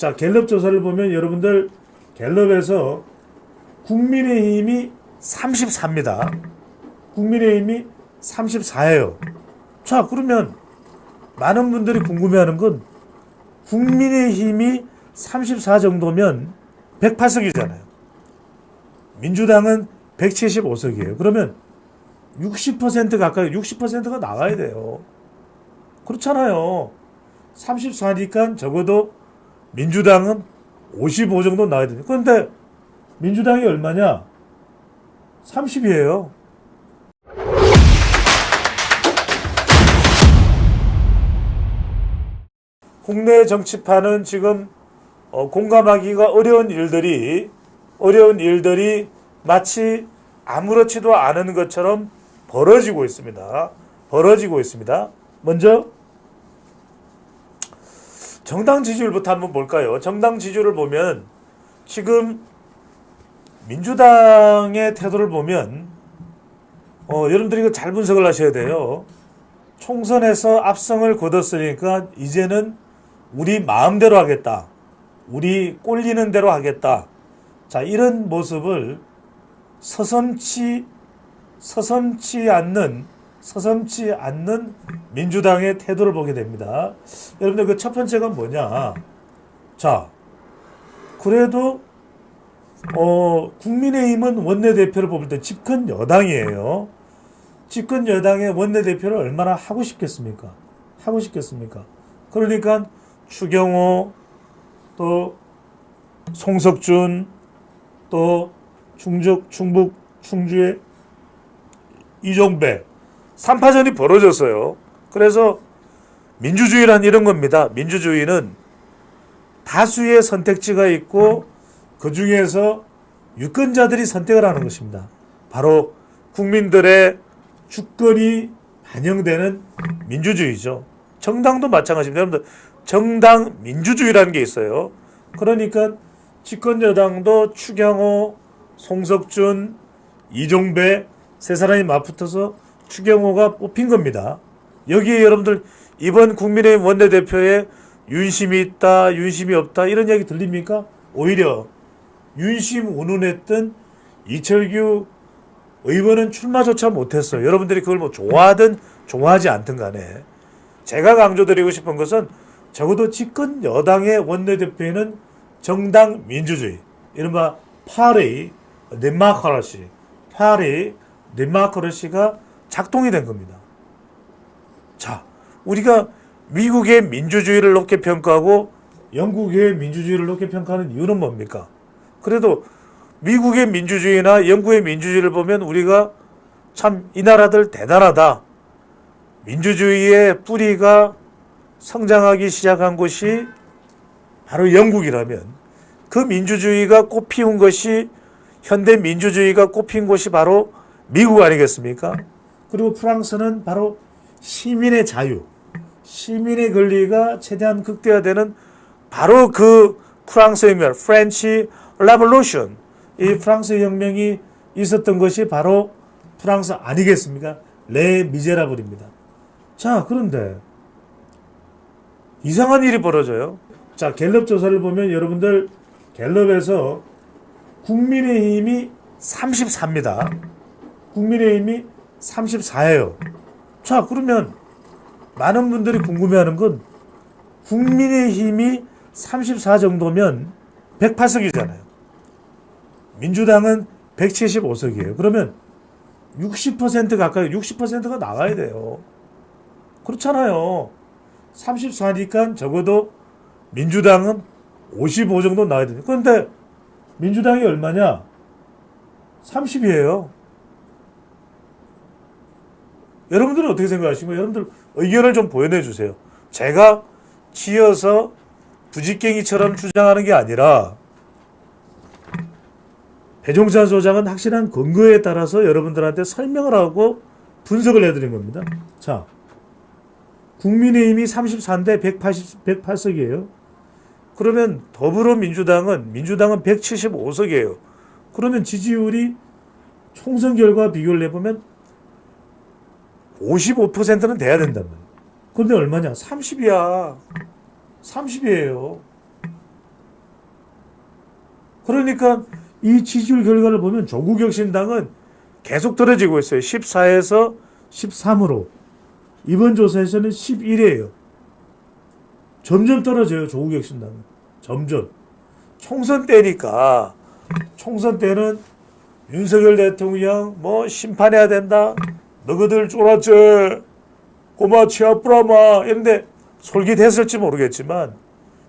자, 갤럽 조사를 보면 여러분들 갤럽에서 국민의힘이 34입니다. 국민의힘이 34예요. 자, 그러면 많은 분들이 궁금해하는 건 국민의힘이 34 정도면 108석이잖아요. 민주당은 175석이에요. 그러면 60% 가까이 60%가 나가야 돼요. 그렇잖아요. 34니까 적어도 민주당은 55 정도 나와야 돼요. 그런데 민주당이 얼마냐? 30이에요. 국내 정치판은 지금 공감하기가 어려운 일들이 마치 아무렇지도 않은 것처럼 벌어지고 있습니다. 먼저 정당 지지율부터 한번 볼까요? 정당 지지율을 보면 지금 민주당의 태도를 보면 여러분들이 이거 잘 분석을 하셔야 돼요. 총선에서 압승을 거뒀으니까 이제는 우리 마음대로 하겠다. 우리 꼴리는 대로 하겠다. 자, 이런 모습을 서슴지 않는 민주당의 태도를 보게 됩니다. 여러분들 그 첫 번째가 뭐냐? 자, 그래도 국민의힘은 원내대표를 뽑을 때 집권 여당이에요. 집권 여당의 원내대표를 얼마나 하고 싶겠습니까? 그러니까 추경호, 또 송석준, 또 충북 충주의 이종배 3파전이 벌어졌어요. 그래서 민주주의란 이런 겁니다. 민주주의는 다수의 선택지가 있고 그 중에서 유권자들이 선택을 하는 것입니다. 바로 국민들의 주권이 반영되는 민주주의죠. 정당도 마찬가지입니다. 여러분들 정당 민주주의라는 게 있어요. 그러니까 집권 여당도 추경호, 송석준, 이종배 세 사람이 맞붙어서 추경호가 뽑힌 겁니다. 여기에 여러분들 이번 국민의힘 원내대표에 윤심이 있다, 윤심이 없다 이런 이야기 들립니까? 오히려 윤심 운운했던 이철규 의원은 출마조차 못했어요. 여러분들이 그걸 뭐 좋아하든 좋아하지 않든 간에 제가 강조드리고 싶은 것은 적어도 집권 여당의 원내대표에는 정당 민주주의, 이른바 파리 데모크라시가 작동이 된 겁니다. 자, 우리가 미국의 민주주의를 높게 평가하고 영국의 민주주의를 높게 평가하는 이유는 뭡니까? 그래도 미국의 민주주의나 영국의 민주주의를 보면 우리가 참 이 나라들 대단하다. 민주주의의 뿌리가 성장하기 시작한 곳이 바로 영국이라면 그 민주주의가 꽃피운 것이 현대 민주주의가 꽃핀 곳이 바로 미국 아니겠습니까? 그리고 프랑스는 바로 시민의 자유, 시민의 권리가 최대한 극대화되는 바로 그 프랑스 혁명, 프렌치 레볼루션, 이 프랑스 혁명이 있었던 것이 바로 프랑스 아니겠습니까? 레 미제라블입니다. 자, 그런데 이상한 일이 벌어져요. 자, 갤럽 조사를 보면 여러분들 갤럽에서 국민의힘이 34입니다. 국민의힘이 34예요. 자, 그러면 많은 분들이 궁금해하는 건 국민의힘이 34 정도면 108석이잖아요. 민주당은 175석이에요. 그러면 60% 가까이 60%가 나가야 돼요. 그렇잖아요. 34니까 적어도 민주당은 55 정도 나와야 돼요. 그런데 민주당이 얼마냐? 30이에요. 여러분들은 어떻게 생각하시고 여러분들 의견을 좀 보여내 주세요. 제가 지어서 부직갱이처럼 주장하는 게 아니라 배종찬 소장은 확실한 근거에 따라서 여러분들한테 설명을 하고 분석을 해드린 겁니다. 자, 국민의힘이 34인데 108석이에요. 그러면 더불어민주당은 175석이에요. 그러면 지지율이 총선 결과 비교를 해보면 55%는 돼야 된단 말이에요. 그런데 얼마냐? 30이야. 30이에요. 그러니까 이 지지율 결과를 보면 조국혁신당은 계속 떨어지고 있어요. 14에서 13으로. 이번 조사에서는 11이에요. 점점 떨어져요. 조국혁신당은. 점점. 총선 때니까, 총선 때는 윤석열 대통령 뭐 심판해야 된다. 너희들 쫄았지. 꼬마 치아뿌라마. 이런데 솔깃했을지 모르겠지만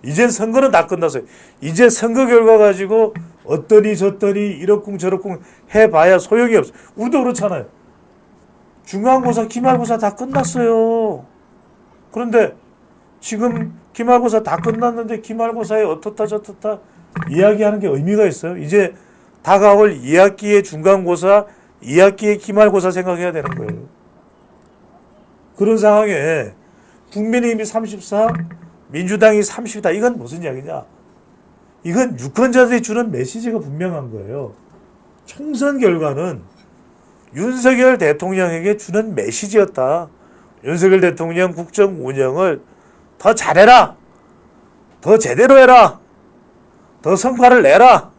이젠 선거는 다 끝났어요. 이제 선거 결과 가지고 어떠니 저떠니 이렇쿵 저렇쿵 해봐야 소용이 없어요. 우리도 그렇잖아요. 중간고사, 기말고사 다 끝났어요. 그런데 지금 기말고사 다 끝났는데 기말고사에 어떻다 저떻다 이야기하는 게 의미가 있어요? 이제 다가올 2학기의 중간고사, 2학기의 기말고사 생각해야 되는 거예요. 그런 상황에 국민의힘이 34, 민주당이 30이다. 이건 무슨 이야기냐? 이건 유권자들이 주는 메시지가 분명한 거예요. 총선 결과는 윤석열 대통령에게 주는 메시지였다. 윤석열 대통령 국정 운영을 더 잘해라. 더 제대로 해라. 더 성과를 내라.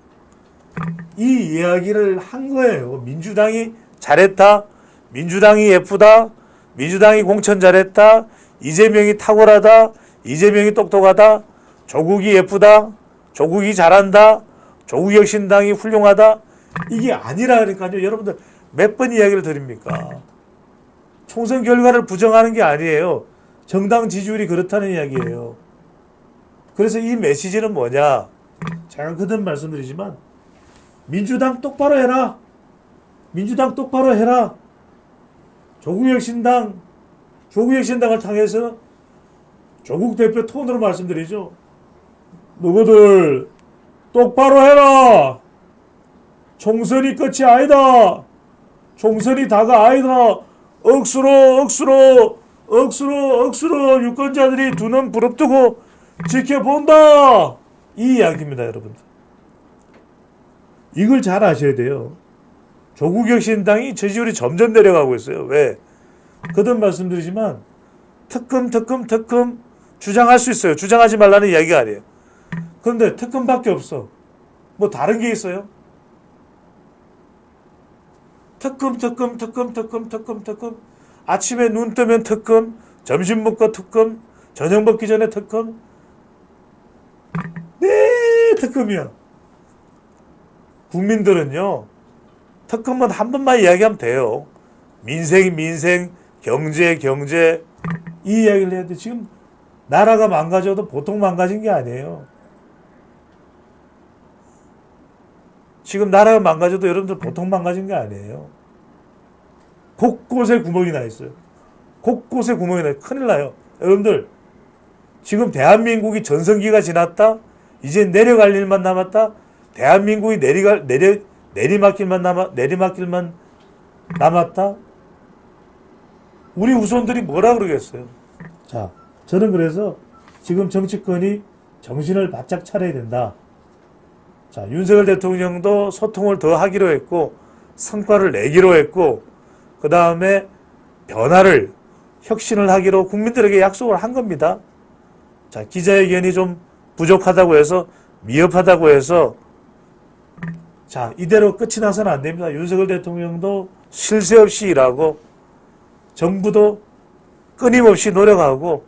이 이야기를 한 거예요. 민주당이 잘했다. 민주당이 예쁘다. 민주당이 공천 잘했다. 이재명이 탁월하다. 이재명이 똑똑하다. 조국이 예쁘다. 조국이 잘한다. 조국혁신당이 훌륭하다. 이게 아니라 그러니까요. 여러분들 몇 번 이야기를 드립니까? 총선 결과를 부정하는 게 아니에요. 정당 지지율이 그렇다는 이야기예요. 그래서 이 메시지는 뭐냐? 제가 그전 말씀드리지만 민주당 똑바로 해라. 민주당 똑바로 해라. 조국혁신당을 향해서 조국 대표 톤으로 말씀드리죠. 너희들 똑바로 해라. 총선이 끝이 아니다. 총선이 다가 아니다. 억수로 유권자들이 두 눈 부릅뜨고 지켜본다. 이 이야기입니다, 여러분들. 이걸 잘 아셔야 돼요. 조국혁신당이 지지율이 점점 내려가고 있어요. 왜? 그전 말씀드리지만 특검 주장할 수 있어요. 주장하지 말라는 이야기가 아니에요. 그런데 특검밖에 없어. 뭐 다른 게 있어요? 특검. 아침에 눈 뜨면 특검, 점심 먹고 특검, 저녁 먹기 전에 특검. 네, 특검이야. 국민들은요, 특검은 한 번만 이야기하면 돼요. 민생, 경제, 이 이야기를 해야 돼. 지금 나라가 망가져도 보통 망가진 게 아니에요. 지금 나라가 망가져도 여러분들 보통 망가진 게 아니에요. 곳곳에 구멍이 나 있어요. 곳곳에 구멍이 나요. 큰일 나요. 여러분들, 지금 대한민국이 전성기가 지났다? 이제 내려갈 일만 남았다? 대한민국이 내리막길만 남았다? 우리 후손들이 뭐라 그러겠어요? 자, 저는 그래서 지금 정치권이 정신을 바짝 차려야 된다. 자, 윤석열 대통령도 소통을 더 하기로 했고, 성과를 내기로 했고, 그 다음에 변화를, 혁신을 하기로 국민들에게 약속을 한 겁니다. 자, 기자회견이 좀 부족하다고 해서, 미흡하다고 해서, 자, 이대로 끝이 나서는 안 됩니다. 윤석열 대통령도 쉴 새 없이 일하고, 정부도 끊임없이 노력하고,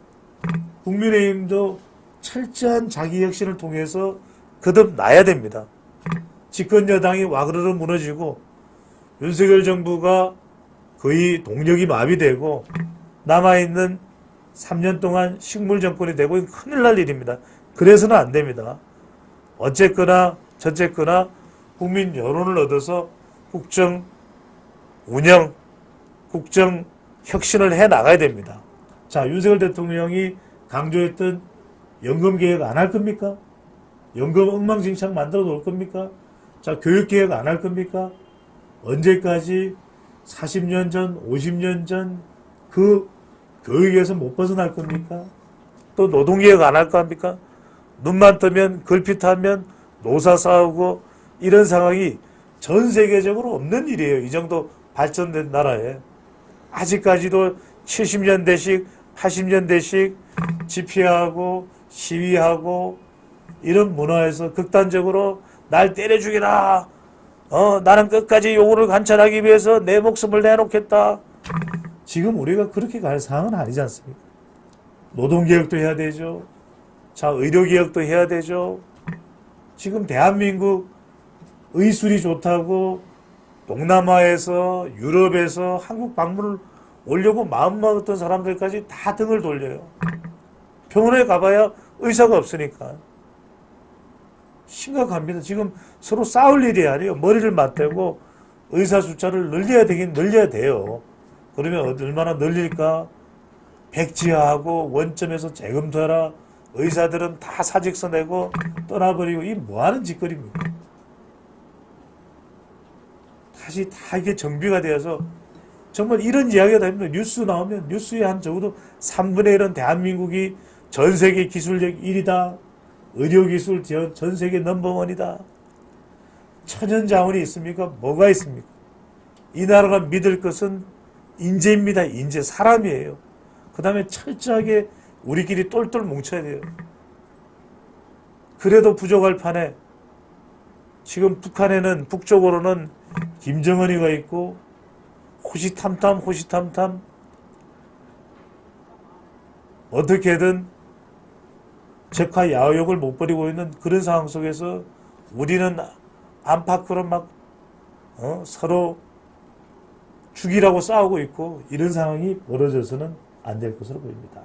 국민의힘도 철저한 자기 혁신을 통해서 거듭나야 됩니다. 집권 여당이 와그르르 무너지고 윤석열 정부가 거의 동력이 마비되고 남아있는 3년 동안 식물 정권이 되고 큰일 날 일입니다. 그래서는 안 됩니다. 어쨌거나 저쨌거나 국민 여론을 얻어서 국정 운영, 국정 혁신을 해 나가야 됩니다. 자, 윤석열 대통령이 강조했던 연금 개혁 안 할 겁니까? 연금 엉망진창 만들어 놓을 겁니까? 자, 교육 개혁 안 할 겁니까? 언제까지 40년 전, 50년 전 그 교육에서 못 벗어날 겁니까? 또 노동 개혁 안 할 겁니까? 눈만 뜨면 걸핏하면 노사 싸우고 이런 상황이 전 세계적으로 없는 일이에요. 이 정도 발전된 나라에. 아직까지도 70년대식, 80년대식 집회하고 시위하고 이런 문화에서 극단적으로 날 때려 죽이라. 나는 끝까지 요구를 관찰하기 위해서 내 목숨을 내놓겠다. 지금 우리가 그렇게 갈 상황은 아니지 않습니까? 노동개혁도 해야 되죠. 자, 의료개혁도 해야 되죠. 지금 대한민국 의술이 좋다고 동남아에서 유럽에서 한국 방문을 오려고 마음먹었던 사람들까지 다 등을 돌려요. 병원에 가봐야 의사가 없으니까. 심각합니다. 지금 서로 싸울 일이 아니에요. 머리를 맞대고 의사 숫자를 늘려야 되긴 늘려야 돼요. 그러면 얼마나 늘릴까? 백지화하고 원점에서 재검토해라. 의사들은 다 사직서 내고 떠나버리고 이 뭐하는 짓거리입니까? 다시 다 이게 정비가 되어서 정말 이런 이야기가 됩니다. 뉴스 나오면 뉴스에 한 적어도 3분의 1은 대한민국이 전 세계 기술력 1위다. 의료기술 전 세계 넘버원이다. 천연자원이 있습니까? 뭐가 있습니까? 이 나라가 믿을 것은 인재입니다. 인재, 사람이에요. 그 다음에 철저하게 우리끼리 똘똘 뭉쳐야 돼요. 그래도 부족할 판에 지금 북한에는 북쪽으로는 김정은이가 있고 호시탐탐 어떻게든 적화 야욕을 못 버리고 있는 그런 상황 속에서 우리는 안팎으로 막 서로 죽이라고 싸우고 있고 이런 상황이 벌어져서는 안 될 것으로 보입니다.